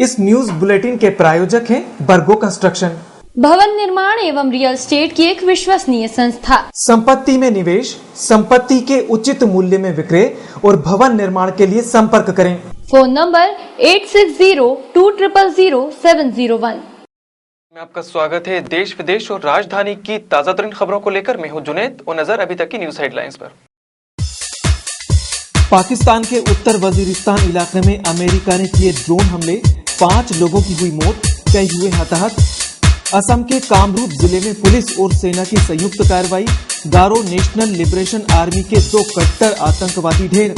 इस news bulletin के प्रायोजक हैं बर्गो कंस्ट्रक्शन, भवन निर्माण एवं रियल एस्टेट की एक विश्वसनीय संस्था। संपत्ति में निवेश, संपत्ति के उचित मूल्य में विक्रय और भवन निर्माण के लिए संपर्क करें। Phone number 8602000701। में आपका स्वागत है। देश विदेश और राजधानी की ताजा तरीन खबरों को लेकर मैं हूं जुनैद और नजर अभी तक की न्यूज हेडलाइंस पर। पाकिस्तान के उत्तर वजीरिस्तान इलाके में अमेरिका ने किए ड्रोन हमले, 5 लोगों की हुई मौत, कई हुए हताहत। असम के कामरूप जिले में पुलिस और सेना की संयुक्त कार्रवाई, गारो नेशनल लिबरेशन आर्मी के 2 कट्टर आतंकवादी ढेर।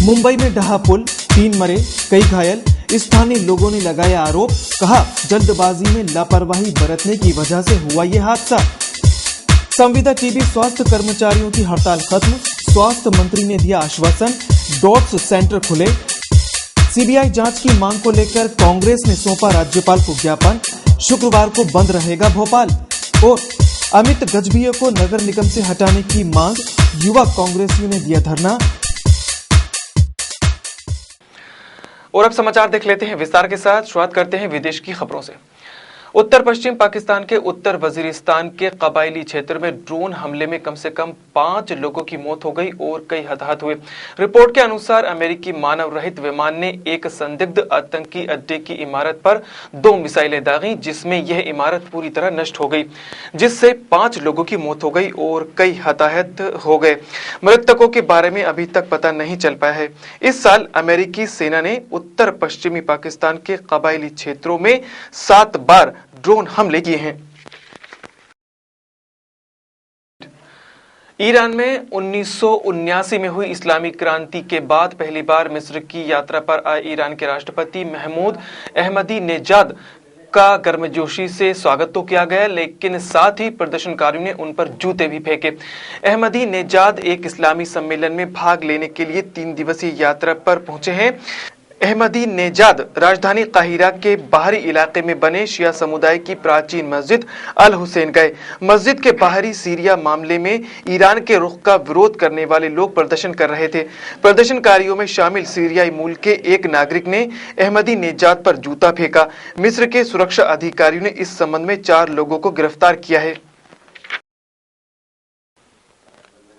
मुंबई में ढहा पुल, 3 मरे, कई घायल। स्थानीय लोगों ने लगाया आरोप, कहा जल्दबाजी में लापरवाही बरतने की वजह से हुआ ये हादसा। संविदा टीबी स्वास्थ्य कर्मचारियों की हड़ताल खत्म, स्वास्थ्य मंत्री ने दिया आश्वासन, डॉट्स सेंटर खुले। सीबीआई जांच की मांग को लेकर कांग्रेस ने सौंपा राज्यपाल को ज्ञापन, शुक्रवार को बंद रहेगा भोपाल। और अमित गजभिये को नगर निगम से हटाने की मांग, युवा कांग्रेसियों ने दिया धरना। और अब समाचार देख लेते हैं विस्तार के साथ। शुरुआत करते हैं विदेश की खबरों से। उत्तर पश्चिम पाकिस्तान के उत्तर वजीरिस्तान के कबायली क्षेत्र में ड्रोन हमले में कम से कम 5 लोगों की मौत हो गई और कई हताहत हुए। रिपोर्ट के अनुसार अमेरिकी मानव रहित विमान ने एक संदिग्ध आतंकी अड्डे की इमारत पर 2 मिसाइलें दागी, जिसमें यह इमारत पूरी तरह नष्ट हो गई, जिससे 5 लोगों की मौत हो गई और कई हताहत हो गए। मृतकों के बारे में अभी तक पता नहीं चल पाया है। इस साल अमेरिकी सेना ने उत्तर पश्चिमी पाकिस्तान के कबायली क्षेत्रों में 7 बार ड्रोन हमले किए हैं। ईरान में 1979 में हुई इस्लामी क्रांति के बाद पहली बार मिस्र की यात्रा पर आए ईरान के राष्ट्रपति महमूद अहमदीनेजाद का गर्मजोशी से स्वागत तो किया गया, लेकिन साथ ही प्रदर्शनकारियों ने उन पर जूते भी फेंके। अहमदीनेजाद एक इस्लामी सम्मेलन में भाग लेने के लिए 3 दिवसीय यात्रा पर पहुंचे हैं। अहमदीनेजाद राजधानी काहिरा के बाहरी इलाके में बने शिया समुदाय की प्राचीन मस्जिद अल हुसैन गए। मस्जिद के बाहरी सीरिया मामले में ईरान के रुख का विरोध करने वाले लोग प्रदर्शन कर रहे थे। प्रदर्शनकारियों में शामिल सीरियाई मूल के एक नागरिक ने अहमदीनेजाद पर जूता फेंका। मिस्र के सुरक्षा अधिकारियों ने इस संबंध में 4 लोगों को गिरफ्तार किया है।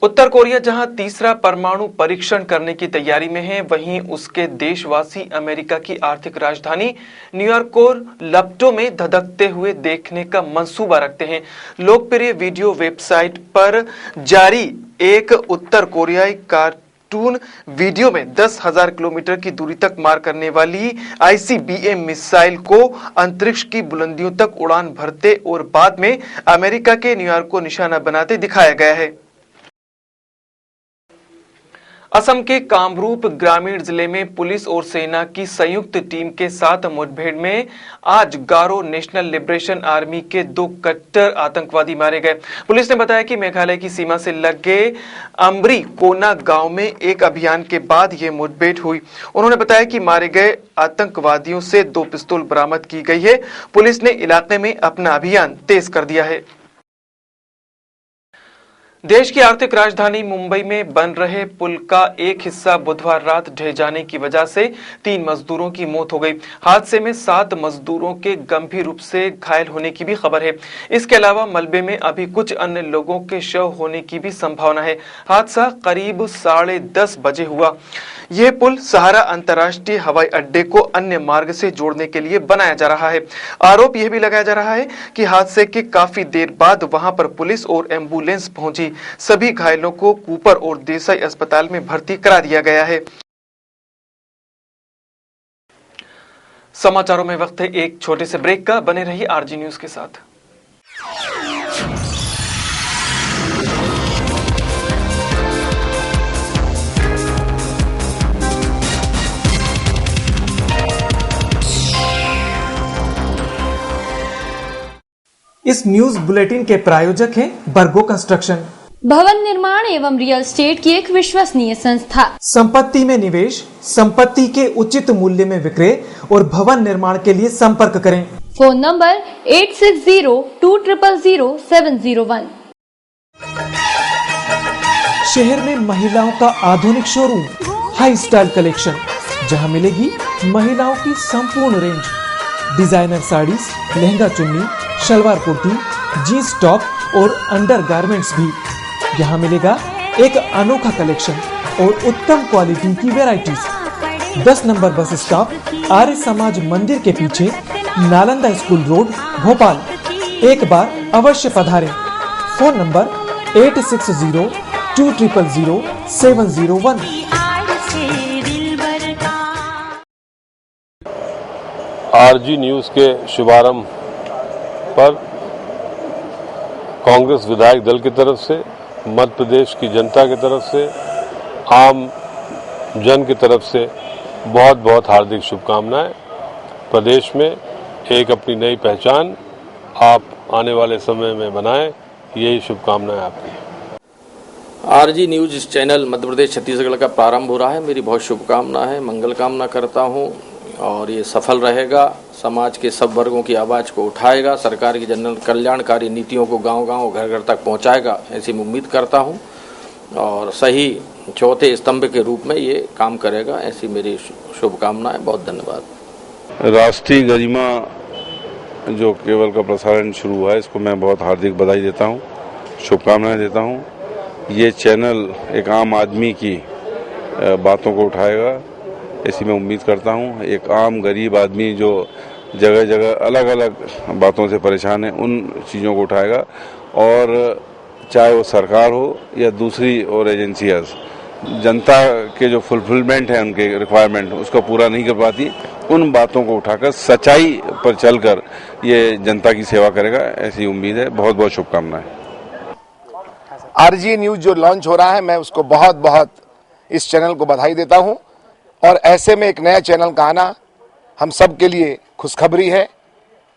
उत्तर कोरिया जहां तीसरा परमाणु परीक्षण करने की तैयारी में है, वहीं उसके देशवासी अमेरिका की आर्थिक राजधानी न्यूयॉर्क को लपटों में धधकते हुए देखने का मंसूबा रखते हैं। लोकप्रिय वीडियो वेबसाइट पर जारी एक उत्तर कोरियाई कार्टून वीडियो में 10,000 किलोमीटर की दूरी तक मार करने वाली ICBM मिसाइल को अंतरिक्ष की बुलंदियों तक उड़ान भरते और बाद में अमेरिका के न्यूयॉर्क को निशाना बनाते दिखाया गया है। असम के कामरूप ग्रामीण जिले में पुलिस और सेना की संयुक्त टीम के साथ मुठभेड़ में आज गारो नेशनल लिबरेशन आर्मी के 2 कट्टर आतंकवादी मारे गए। पुलिस ने बताया कि मेघालय की सीमा से लगे अम्बरी कोना गांव में एक अभियान के बाद यह मुठभेड़ हुई। उन्होंने बताया कि मारे गए आतंकवादियों से 2 पिस्तौल बरामद की गई है। पुलिस ने इलाके में अपना अभियान तेज कर दिया है। देश की आर्थिक राजधानी मुंबई में बन रहे पुल का एक हिस्सा बुधवार रात ढह जाने की वजह से 3 मजदूरों की मौत हो गई। हादसे में 7 मजदूरों के गंभीर रूप से घायल होने की भी खबर है। इसके अलावा मलबे में अभी कुछ अन्य लोगों के शव होने की भी संभावना है। हादसा करीब 10:30 बजे हुआ। यह पुल सहारा अंतर्राष्ट्रीय हवाई अड्डे को अन्य मार्ग से जोड़ने के लिए बनाया जा रहा है। आरोप यह भी लगाया जा रहा है कि हादसे के काफी देर बाद वहां पर पुलिस और एम्बुलेंस पहुंची। सभी घायलों को कूपर और देसाई अस्पताल में भर्ती करा दिया गया है। समाचारों में वक्त है एक छोटे से ब्रेक का। बने रहिए RG न्यूज के साथ। इस न्यूज बुलेटिन के प्रायोजक हैं बर्गो कंस्ट्रक्शन, भवन निर्माण एवं रियल एस्टेट की एक विश्वसनीय संस्था। संपत्ति में निवेश, संपत्ति के उचित मूल्य में विक्रय और भवन निर्माण के लिए संपर्क करें। Phone number 8602000701। शहर में महिलाओं का आधुनिक शोरूम, हाई स्टाइल कलेक्शन, जहां मिलेगी महिलाओं की संपूर्ण रेंज, डिजाइनर साड़ीज, लहंगा चुन्नी, शलवार कुर्ती, जींस टॉप और अंडरगारमेंट्स भी। यहाँ मिलेगा एक अनोखा कलेक्शन और उत्तम क्वालिटी की varieties. 10 number bus stop, Arya Samaj मंदिर के पीछे, नालंदा स्कूल रोड, भोपाल। एक बार अवश्य पधारें। Phone number 8602000701। आरजी न्यूज के शुभारंभ पर कांग्रेस विधायक दल की तरफ से, मध्य प्रदेश की जनता की तरफ से, आम जन की तरफ से बहुत बहुत हार्दिक शुभकामनाएं। प्रदेश में एक अपनी नई पहचान आप आने वाले समय में बनाएं, यही शुभकामनाएं आपकी। RG news channel Madhya Pradesh Chhattisgarh का प्रारंभ हो रहा है। मेरी बहुत शुभकामना है, मंगल कामना करता हूं और ये सफल रहेगा। समाज के सब वर्गों की आवाज़ को उठाएगा, सरकार की जन कल्याणकारी नीतियों को गांव-गांव, घर-घर तक पहुंचाएगा, ऐसी मैं उम्मीद करता हूं और सही चौथे स्तंभ के रूप में ये काम करेगा, ऐसी मेरी शुभकामनाएं। बहुत धन्यवाद। राष्ट्रीय गरिमा जो केबल का प्रसारण शुरू हुआ है, इसको मैं बहुत हार्दिक बधाई देता हूं, शुभकामनाएं देता हूं। ये चैनल एक आम आदमी की बातों को उठाएगा, ऐसी मैं उम्मीद करता हूं। एक आम गरीब आदमी जो जगह जगह अलग अलग बातों से परेशान है, उन चीज़ों को उठाएगा और चाहे वो सरकार हो या दूसरी और एजेंसियाँ, जनता के जो फुलफिलमेंट है उनके रिक्वायरमेंट, उसको पूरा नहीं कर पाती, उन बातों को उठाकर सच्चाई पर चलकर ये जनता की सेवा करेगा, ऐसी उम्मीद है। बहुत बहुत शुभकामनाएं। आरजी न्यूज जो लॉन्च हो रहा है, मैं उसको बहुत बहुत इस चैनल को बधाई देता हूं और ऐसे में एक नया चैनल का आना हम सब के लिए खुशखबरी है।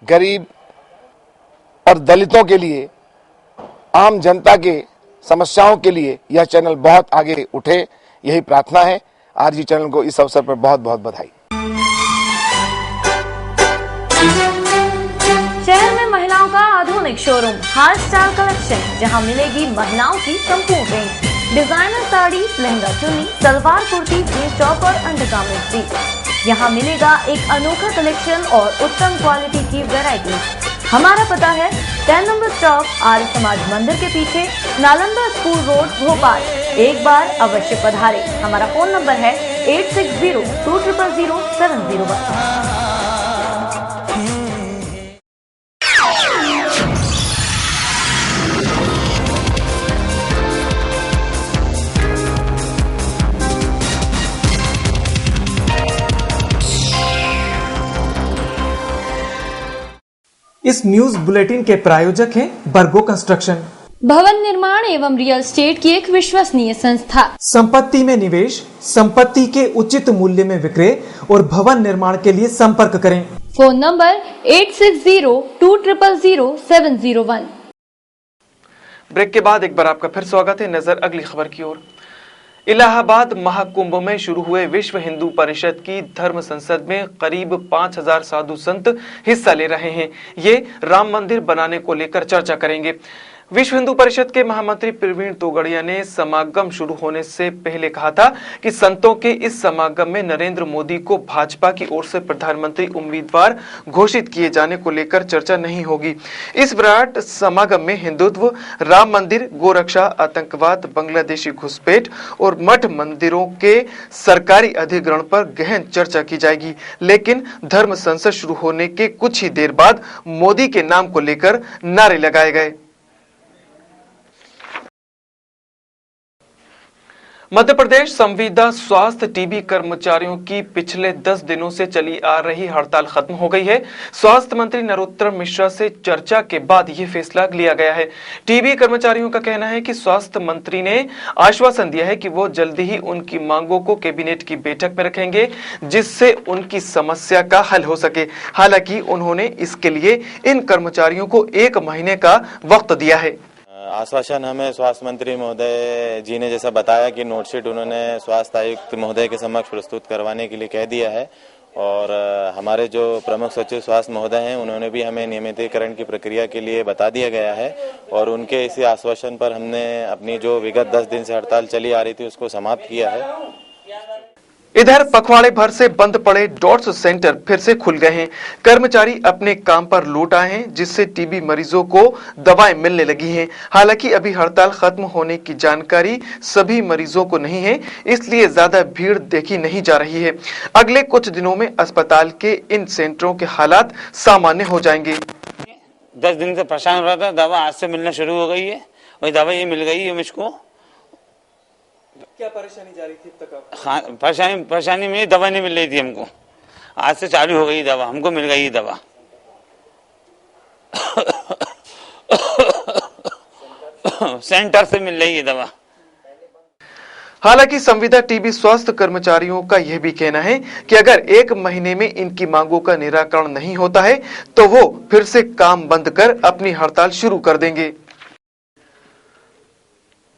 गरीब और दलितों के लिए, आम जनता के समस्याओं के लिए यह चैनल बहुत आगे उठे, यही प्रार्थना है। आरजी चैनल को इस अवसर पर बहुत बहुत बधाई। शहर में महिलाओं का आधुनिक शोरूम हार स्टाइल कलेक्शन, जहां मिलेगी महिलाओं की संपूर्ण रेंज, डिजाइनर साड़ी, लहंगा चुन्नी, सलवार कुर्ती, जींस टॉप और अंडरगारमेंट्स भी। यहाँ मिलेगा एक अनोखा कलेक्शन और उत्तम क्वालिटी की वैरायटी। हमारा पता है 10 नंबर स्टॉप, आर्य समाज मंदिर के पीछे, नालंदा स्कूल रोड, भोपाल। एक बार अवश्य पधारे। हमारा फोन नंबर है 8602000701। इस न्यूज बुलेटिन के प्रायोजक हैं बर्गो कंस्ट्रक्शन, भवन निर्माण एवं रियल एस्टेट की एक विश्वसनीय संस्था। संपत्ति में निवेश, संपत्ति के उचित मूल्य में विक्रय और भवन निर्माण के लिए संपर्क करें। Phone number 8602000701। ब्रेक के बाद एक बार आपका फिर स्वागत है। नजर अगली खबर की ओर। इलाहाबाद महाकुंभ में शुरू हुए विश्व हिंदू परिषद की धर्म संसद में करीब 5000 साधु संत हिस्सा ले रहे हैं। ये राम मंदिर बनाने को लेकर चर्चा करेंगे। विश्व हिंदू परिषद के महामंत्री प्रवीण तोगड़िया ने समागम शुरू होने से पहले कहा था कि संतों के इस समागम में नरेंद्र मोदी को भाजपा की ओर से प्रधानमंत्री उम्मीदवार घोषित किए जाने को लेकर चर्चा नहीं होगी। इस विराट समागम में हिंदुत्व, राम मंदिर, गोरक्षा, आतंकवाद, बांग्लादेशी घुसपैठ और मठ मंदिरों के सरकारी अधिग्रहण पर गहन चर्चा की जाएगी। लेकिन धर्म संसद शुरू होने के कुछ ही देर बाद मोदी के नाम को लेकर नारे लगाए गए। मध्य प्रदेश संविदा स्वास्थ्य टीबी कर्मचारियों की पिछले 10 दिनों से चली आ रही हड़ताल खत्म हो गई है। स्वास्थ्य मंत्री नरोत्तम मिश्रा से चर्चा के बाद ये फैसला लिया गया है। टीबी कर्मचारियों का कहना है कि स्वास्थ्य मंत्री ने आश्वासन दिया है कि वो जल्दी ही उनकी मांगों को कैबिनेट की बैठक में रखेंगे, जिससे उनकी समस्या का हल हो सके। हालांकि उन्होंने इसके लिए इन कर्मचारियों को 1 महीने का वक्त दिया है। आश्वासन हमें स्वास्थ्य मंत्री महोदय जी ने जैसा बताया कि नोटशीट उन्होंने स्वास्थ्य आयुक्त महोदय के समक्ष प्रस्तुत करवाने के लिए कह दिया है और हमारे जो प्रमुख सचिव स्वास्थ्य महोदय हैं उन्होंने भी हमें नियमितीकरण की प्रक्रिया के लिए बता दिया गया है और उनके इसी आश्वासन पर हमने अपनी जो विगत 10 दिन से हड़ताल चली आ रही थी उसको समाप्त किया है। इधर पखवाड़े भर से बंद पड़े डॉट्स सेंटर फिर से खुल गए हैं। कर्मचारी अपने काम पर लौट आए हैं, जिससे टीबी मरीजों को दवाएं मिलने लगी हैं। हालांकि अभी हड़ताल खत्म होने की जानकारी सभी मरीजों को नहीं है, इसलिए ज्यादा भीड़ देखी नहीं जा रही है। अगले कुछ दिनों में अस्पताल के इन सेंटरों के हालात सामान्य हो जाएंगे। 10 दिन से परेशान हो रहा था, दवा आज से मिलना शुरू हो गई है, वही दवा ये मिल गई है मुझको। क्या परेशानी जा रही थी अब तक? हाँ, परेशानी में दवा नहीं मिल रही थी हमको, आज से चालू हो गई दवा, हमको मिल गई दवा। सेंटर से मिल रही है दवा। हालांकि संविदा टीबी स्वास्थ्य कर्मचारियों का यह भी कहना है कि अगर 1 महीने में इनकी मांगों का निराकरण नहीं होता है तो वो फिर से काम बंद कर अपनी हड़ताल शुरू कर देंगे।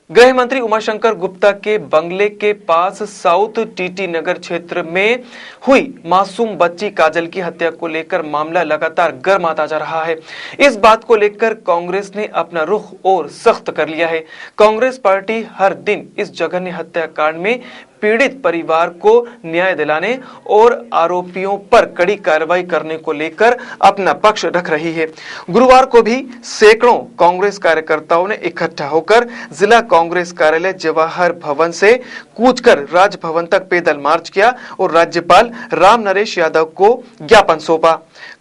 गृह मंत्री उमाशंकर गुप्ता के बंगले के पास साउथ टीटी नगर क्षेत्र में हुई मासूम बच्ची काजल की हत्या को लेकर मामला लगातार गर्माता जा रहा है। इस बात को लेकर कांग्रेस ने अपना रुख और सख्त कर लिया है। कांग्रेस पार्टी हर दिन इस जघन्य हत्याकांड में पीड़ित परिवार को न्याय दिलाने और आरोपियों पर कड़ी कार्रवाई करने को लेकर अपना पक्ष रख रही है। गुरुवार को भी सैकड़ों कांग्रेस कार्यकर्ताओं ने इकट्ठा होकर जिला कांग्रेस कार्यालय जवाहर भवन से कूचकर राजभवन तक पैदल मार्च किया और राज्यपाल राम नरेश यादव को ज्ञापन सौंपा।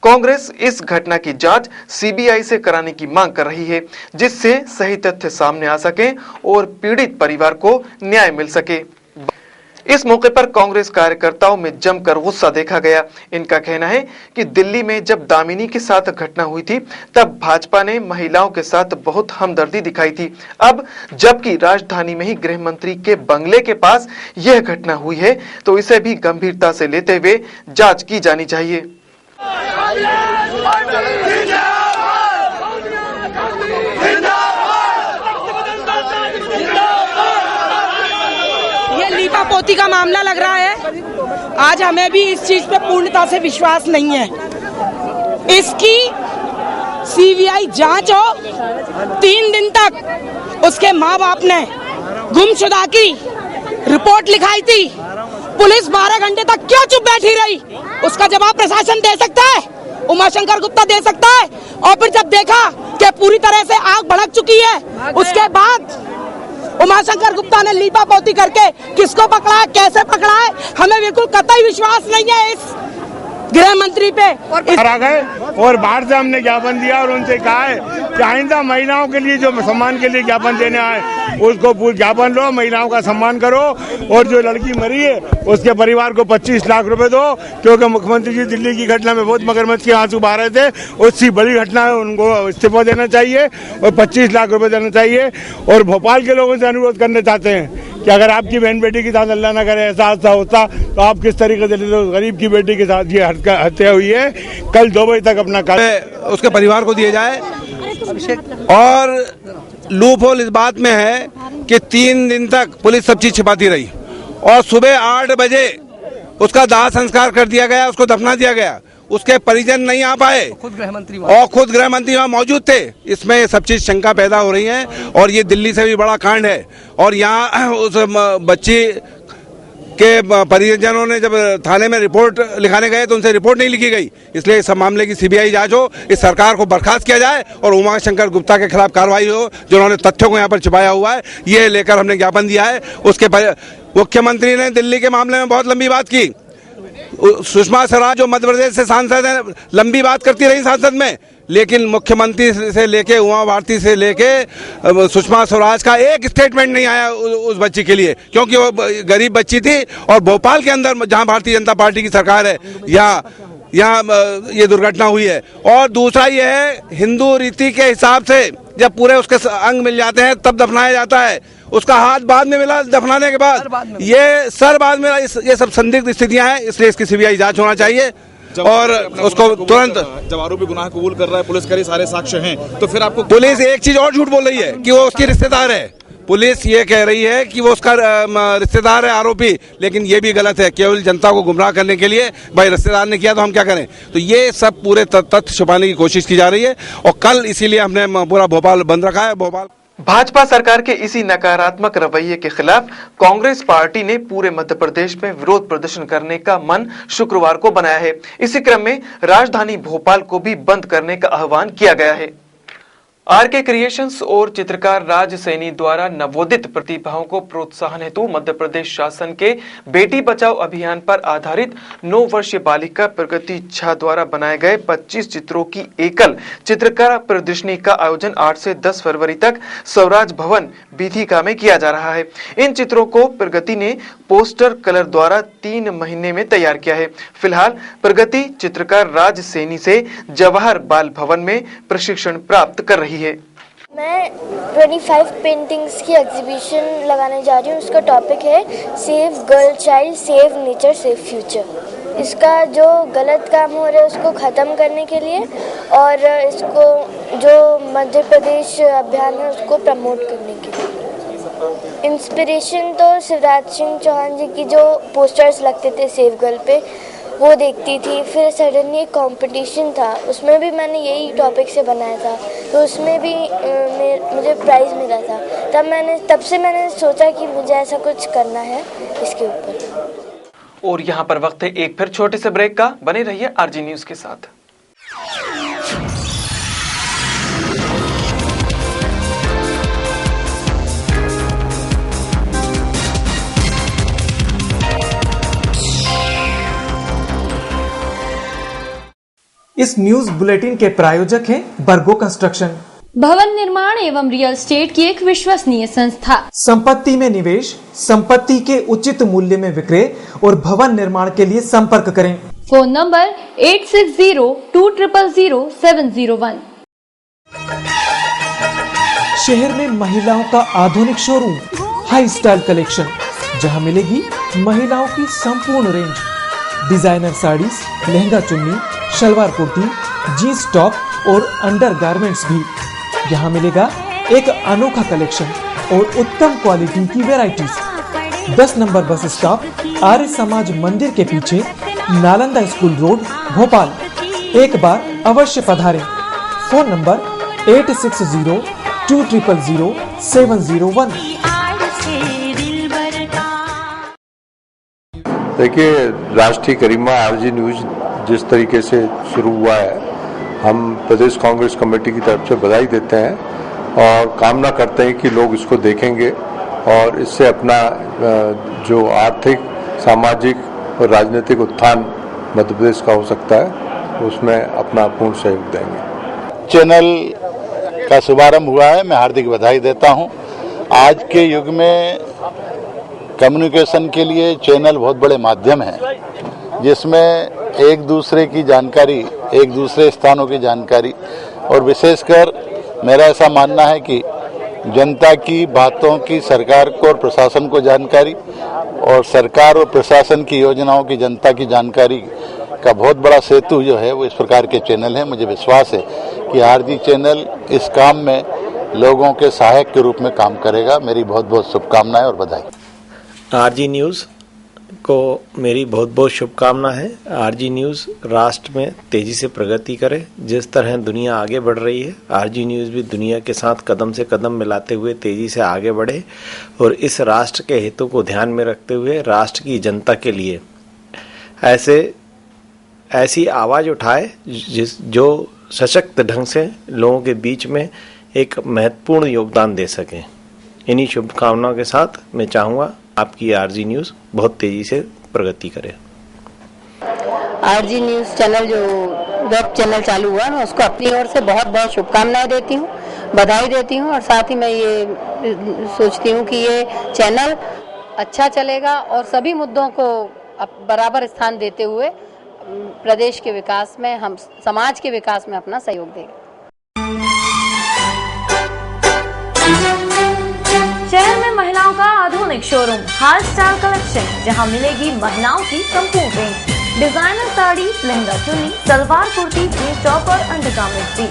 कांग्रेस इस घटना की जांच सीबीआई से कराने की मांग कर रही है, जिससे सही तथ्य सामने आ सके और पीड़ित परिवार को न्याय मिल सके। इस मौके पर कांग्रेस कार्यकर्ताओं में जमकर गुस्सा देखा गया। इनका कहना है कि दिल्ली में जब दामिनी के साथ घटना हुई थी तब भाजपा ने महिलाओं के साथ बहुत हमदर्दी दिखाई थी। अब जबकि राजधानी में ही गृह मंत्री के बंगले के पास यह घटना हुई है तो इसे भी गंभीरता से लेते हुए जांच की जानी चाहिए। पोती का मामला लग रहा है। आज हमें भी इस चीज पे पूर्णता से विश्वास नहीं है। इसकी सीबीआई जांच हो। 3 दिन तक उसके माँ बाप ने गुमशुदा की रिपोर्ट लिखाई थी। पुलिस 12 घंटे तक क्यों चुप बैठी रही? उसका जवाब प्रशासन दे सकता है, उमाशंकर गुप्ता दे सकता है। और फिर जब देखा कि पूरी तरह से आग भड़क चुकी है, उसके बाद उमाशंकर गुप्ता ने लीपापोती करके किसको पकड़ा है, कैसे पकड़ा है, हमें बिल्कुल कतई विश्वास नहीं है इस गृह मंत्री पे। आ गए और बाहर से हमने ज्ञापन दिया और उनसे कहा है कि आइंदा महिलाओं के लिए जो सम्मान के लिए ज्ञापन देने आए उसको ज्ञापन लो, महिलाओं का सम्मान करो। और जो लड़की मरी है उसके परिवार को 25 लाख रुपए दो, क्योंकि मुख्यमंत्री जी दिल्ली की घटना में बहुत मगरमच्छ के आंसू बहा रहे थे। उससे बड़ी घटना है, उनको इस्तीफा देना चाहिए और 25 लाख रुपए देना चाहिए। और भोपाल के लोगों से अनुरोध करना चाहते हैं कि अगर आपकी बहन बेटी के साथ अल्लाह न करे ऐसा हादसा होता तो आप किस तरीके से गरीब की बेटी के साथ ये हत्या हुई है। कल 2 बजे तक अपना उसके परिवार को दिए जाए। और लूप होल इस बात में है कि 3 दिन तक पुलिस सब चीज छिपाती रही और सुबह 8 बजे उसका दाह संस्कार कर दिया गया, उसको दफना दिया गया। उसके परिजन नहीं आ पाए, खुद गृह मंत्री वहाँ मौजूद थे। इसमें सब चीज शंका पैदा हो रही है और ये दिल्ली से भी बड़ा कांड है। और यहाँ उस बच्ची के परिजनों ने जब थाने में रिपोर्ट लिखाने गए तो उनसे रिपोर्ट नहीं लिखी गई, इसलिए इस मामले की सीबीआई जांच हो, इस सरकार को बर्खास्त किया जाए और उमाशंकर गुप्ता के खिलाफ कार्रवाई हो जिन्होंने तथ्यों को यहाँ पर छिपाया हुआ है। ये लेकर हमने ज्ञापन दिया है। उसके मुख्यमंत्री ने दिल्ली के मामले में बहुत लंबी बात की। सुषमा स्वराज जो मध्य प्रदेश से सांसद है, लंबी बात करती रही संसद में, लेकिन मुख्यमंत्री से लेके उमा भारती से लेके सुषमा स्वराज का एक स्टेटमेंट नहीं आया उस बच्ची के लिए, क्योंकि वो गरीब बच्ची थी। और भोपाल के अंदर जहां भारतीय जनता पार्टी की सरकार है, यहाँ ये दुर्घटना हुई है। और दूसरा ये है, हिंदू रीति के हिसाब से जब पूरे उसके अंग मिल जाते हैं तब दफनाया जाता है। उसका हाथ बाद में मिला दफनाने के बाद, ये सर बाद में, ये सब संदिग्ध स्थितियां हैं, इसलिए इसकी सीबीआई जांच होना चाहिए। और उसको तुरंत, जब आरोपी गुनाह कबूल कर रहा है, पुलिस करी सारे साक्ष्य हैं, तो फिर आपको पुलिस एक चीज और झूठ बोल रही है कि वो उसकी रिश्तेदार है। पुलिस ये कह रही है कि वो उसका रिश्तेदार है आरोपी, लेकिन ये भी गलत है। केवल जनता को गुमराह करने के लिए भाई रिश्तेदार ने किया तो हम क्या करें, तो ये सब पूरे तथ्य छुपाने की कोशिश की जा रही है। और कल इसीलिए हमने पूरा भोपाल बंद रखा है। भाजपा सरकार के इसी नकारात्मक रवैये के खिलाफ कांग्रेस पार्टी ने पूरे मध्य प्रदेश में विरोध प्रदर्शन करने का मन शुक्रवार को बनाया है। इसी क्रम में राजधानी भोपाल को भी बंद करने का आह्वान किया गया है। आरके क्रिएशंस और चित्रकार राज सैनी द्वारा नवोदित प्रतिभाओं को प्रोत्साहन हेतु मध्य प्रदेश शासन के बेटी बचाओ अभियान पर आधारित 9 वर्षीय बालिका प्रगति झा द्वारा बनाए गए 25 चित्रों की एकल चित्रकला प्रदर्शनी का आयोजन 8 से 10 फरवरी तक स्वराज भवन बीथिका में किया जा रहा है। इन चित्रों को प्रगति ने पोस्टर कलर द्वारा 3 महीने में तैयार किया है। फिलहाल प्रगति चित्रकार राज सैनी से जवाहर बाल भवन में प्रशिक्षण प्राप्त कर रही है। मैं 25 पेंटिंग्स की एग्जीबिशन लगाने जा रही हूँ। उसका टॉपिक है save girl child, save nature, save future. इसका जो गलत काम हो रहा है उसको ख़त्म करने के लिए और इसको जो मध्य प्रदेश अभियान है उसको प्रमोट करने के लिए। इंस्पिरेशन तो शिवराज सिंह चौहान जी की जो पोस्टर्स लगते थे सेव गर्ल पे वो देखती थी। फिर सडनली एक कंपटीशन था, उसमें भी मैंने यही टॉपिक से बनाया था, तो उसमें भी मुझे प्राइज़ मिला था। तब से मैंने सोचा कि मुझे ऐसा कुछ करना है इसके ऊपर। और यहाँ पर वक्त है एक फिर छोटे से ब्रेक का। बने रहिए आरजी न्यूज के साथ। इस न्यूज बुलेटिन के प्रायोजक हैं बर्गो कंस्ट्रक्शन, भवन निर्माण एवं रियल एस्टेट की एक विश्वसनीय संस्था। संपत्ति में निवेश, संपत्ति के उचित मूल्य में विक्रय और भवन निर्माण के लिए संपर्क करें। Phone number 8602000701। शहर में महिलाओं का आधुनिक शोरूम हाई स्टाइल कलेक्शन, जहां मिलेगी महिलाओं की संपूर्ण रेंज, डिजाइनर साड़ीज, लहंगा चुन्नी, शलवार कुर्ती, जींस टॉप और अंडरगारमेंट्स भी। यहाँ मिलेगा एक अनोखा कलेक्शन और उत्तम क्वालिटी की varieties. 10 number bus stop, Arya Samaj मंदिर के पीछे, नालंदा स्कूल रोड, भोपाल। एक बार अवश्य पधारें। Phone number 8602000701। देखिए, राष्ट्रीय गरिमा आरजी न्यूज जिस तरीके से शुरू हुआ है, हम प्रदेश कांग्रेस कमेटी की तरफ से बधाई देते हैं और कामना करते हैं कि लोग इसको देखेंगे और इससे अपना जो आर्थिक, सामाजिक और राजनीतिक उत्थान मध्य प्रदेश का हो सकता है, उसमें अपना पूर्ण सहयोग देंगे। चैनल का शुभारंभ हुआ है, मैं हार्दिक बधाई देता हूं। आज के युग में कम्युनिकेशन के लिए चैनल बहुत बड़े माध्यम हैं, जिसमें एक दूसरे की जानकारी, एक दूसरे स्थानों की जानकारी और विशेषकर मेरा ऐसा मानना है कि जनता की बातों की सरकार को और प्रशासन को जानकारी और सरकार और प्रशासन की योजनाओं की जनता की जानकारी का बहुत बड़ा सेतु जो है वो इस प्रकार के चैनल हैं। मुझे विश्वास है कि आरजी चैनल इस काम में लोगों के सहायक के रूप में काम करेगा। मेरी बहुत बहुत शुभकामनाएं और बधाई। आरजी न्यूज़ को मेरी बहुत बहुत शुभकामना है। आरजी न्यूज़ राष्ट्र में तेजी से प्रगति करे। जिस तरह दुनिया आगे बढ़ रही है, आरजी न्यूज़ भी दुनिया के साथ कदम से कदम मिलाते हुए तेजी से आगे बढ़े और इस राष्ट्र के हितों को ध्यान में रखते हुए राष्ट्र की जनता के लिए ऐसी आवाज़ उठाए जो सशक्त ढंग से लोगों के बीच में एक महत्वपूर्ण योगदान दे सकें। इन्हीं शुभकामनाओं के साथ मैं चाहूँगा आपकी आरजी न्यूज़ बहुत तेजी से प्रगति करे। आरजी न्यूज़ चैनल जो वेब चैनल चालू हुआ, मैं उसको अपनी ओर से बहुत बहुत शुभकामनाएं देती हूँ, बधाई देती हूँ और साथ ही मैं ये सोचती हूँ कि ये चैनल अच्छा चलेगा और सभी मुद्दों को बराबर स्थान देते हुए प्रदेश के विकास में, हम समाज के विकास में अपना सहयोग देगा। शहर में महिलाओं का आधुनिक शोरूम हाई स्टाइल कलेक्शन, जहां मिलेगी महिलाओं की संपूर्ण रेंज, डिजाइनर साड़ी, लहंगा चुन्नी, सलवार कुर्ती, जींस टॉप और अंडरगारमेंट्स भी।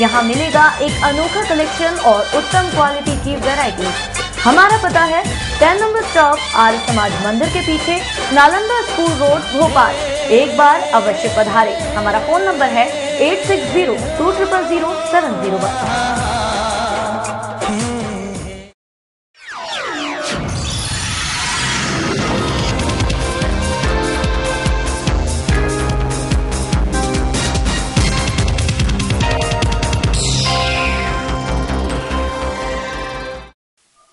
यहां मिलेगा एक अनोखा कलेक्शन और उत्तम क्वालिटी की वैरायटी। हमारा पता है 10 नंबर स्टॉप, आर्य समाज मंदिर के पीछे, नालंदा स्कूल रोड, भोपाल। एक बार अवश्य पधारे। हमारा फोन नंबर है 8602000701।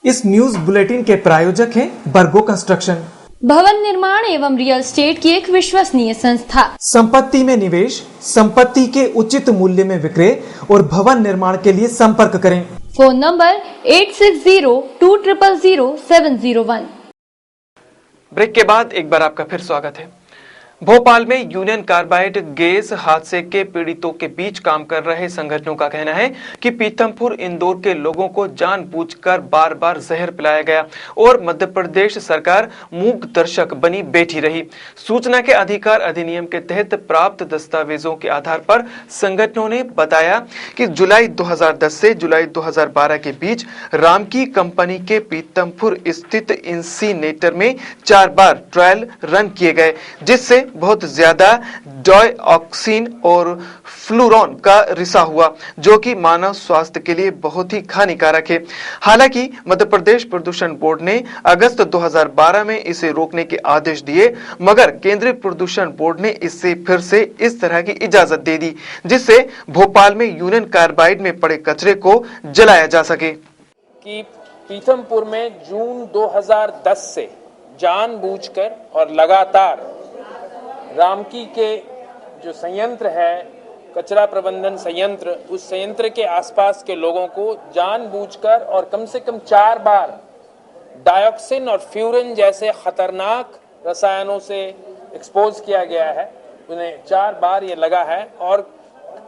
इस न्यूज बुलेटिन के प्रायोजक हैं बर्गो कंस्ट्रक्शन, भवन निर्माण एवं रियल एस्टेट की एक विश्वसनीय संस्था। संपत्ति में निवेश, संपत्ति के उचित मूल्य में विक्रय और भवन निर्माण के लिए संपर्क करें। Phone number 8602000701। ब्रेक के बाद एक बार आपका फिर स्वागत है। भोपाल में यूनियन कार्बाइड गैस हादसे के पीड़ितों के बीच काम कर रहे संगठनों का कहना है कि पीथमपुर इंदौर के लोगों को जानबूझकर बार बार जहर पिलाया गया और मध्य प्रदेश सरकार मूक दर्शक बनी बैठी रही। सूचना के अधिकार अधिनियम के तहत प्राप्त दस्तावेजों के आधार पर संगठनों ने बताया कि जुलाई 2010 से जुलाई 2012 के बीच रामकी कंपनी के पीथमपुर स्थित इंसीनेटर में 4 बार ट्रायल रन किए गए, जिससे बहुत ज्यादा डाइऑक्सिन और फ्लूरोन का रिसा हुआ, जो कि मानव स्वास्थ्य के लिए बहुत ही हानिकारक है। हालांकि मध्य प्रदेश प्रदूषण बोर्ड ने अगस्त 2012 में इसे रोकने के आदेश दिए, मगर केंद्रीय प्रदूषण बोर्ड ने इससे फिर से इस तरह की इजाजत दे दी, जिससे भोपाल में यूनियन कार्बाइड में पड़े कचरे को जलाया जा सके। कि पीथमपुर में जून 2010 से जानबूझकर और लगातार रामकी के जो संयंत्र है, कचरा प्रबंधन संयंत्र, उस संयंत्र के आसपास के लोगों को जानबूझकर और कम से कम 4 बार डाइऑक्सिन और फ्यूरिन जैसे खतरनाक रसायनों से एक्सपोज किया गया है। उन्हें 4 बार ये लगा है और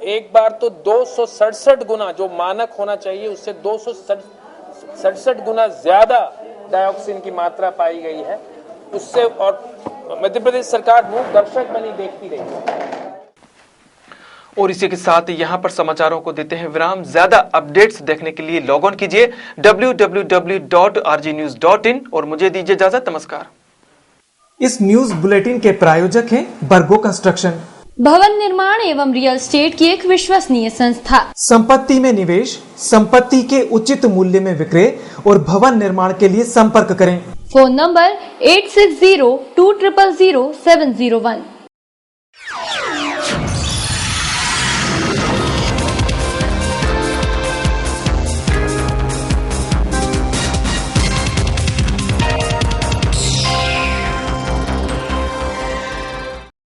एक बार तो 267 गुना, जो मानक होना चाहिए उससे 267 गुना ज्यादा डाइऑक्सिन की मात्रा पाई गई है। उससे और मध्य प्रदेश सरकार मूक दर्शक बनी देखती रही। और इसी के साथ यहाँ पर समाचारों को देते हैं विराम। ज्यादा अपडेट्स देखने के लिए लॉग ऑन कीजिए www.rgnews.in और मुझे दीजिए इजाजत। नमस्कार। इस न्यूज बुलेटिन के प्रायोजक हैं बर्गो कंस्ट्रक्शन, भवन निर्माण एवं रियल एस्टेट की एक विश्वसनीय संस्था। संपत्ति में निवेश, संपत्ति के उचित मूल्य में विक्रय और भवन निर्माण के लिए संपर्क करें। Phone number 8602000701।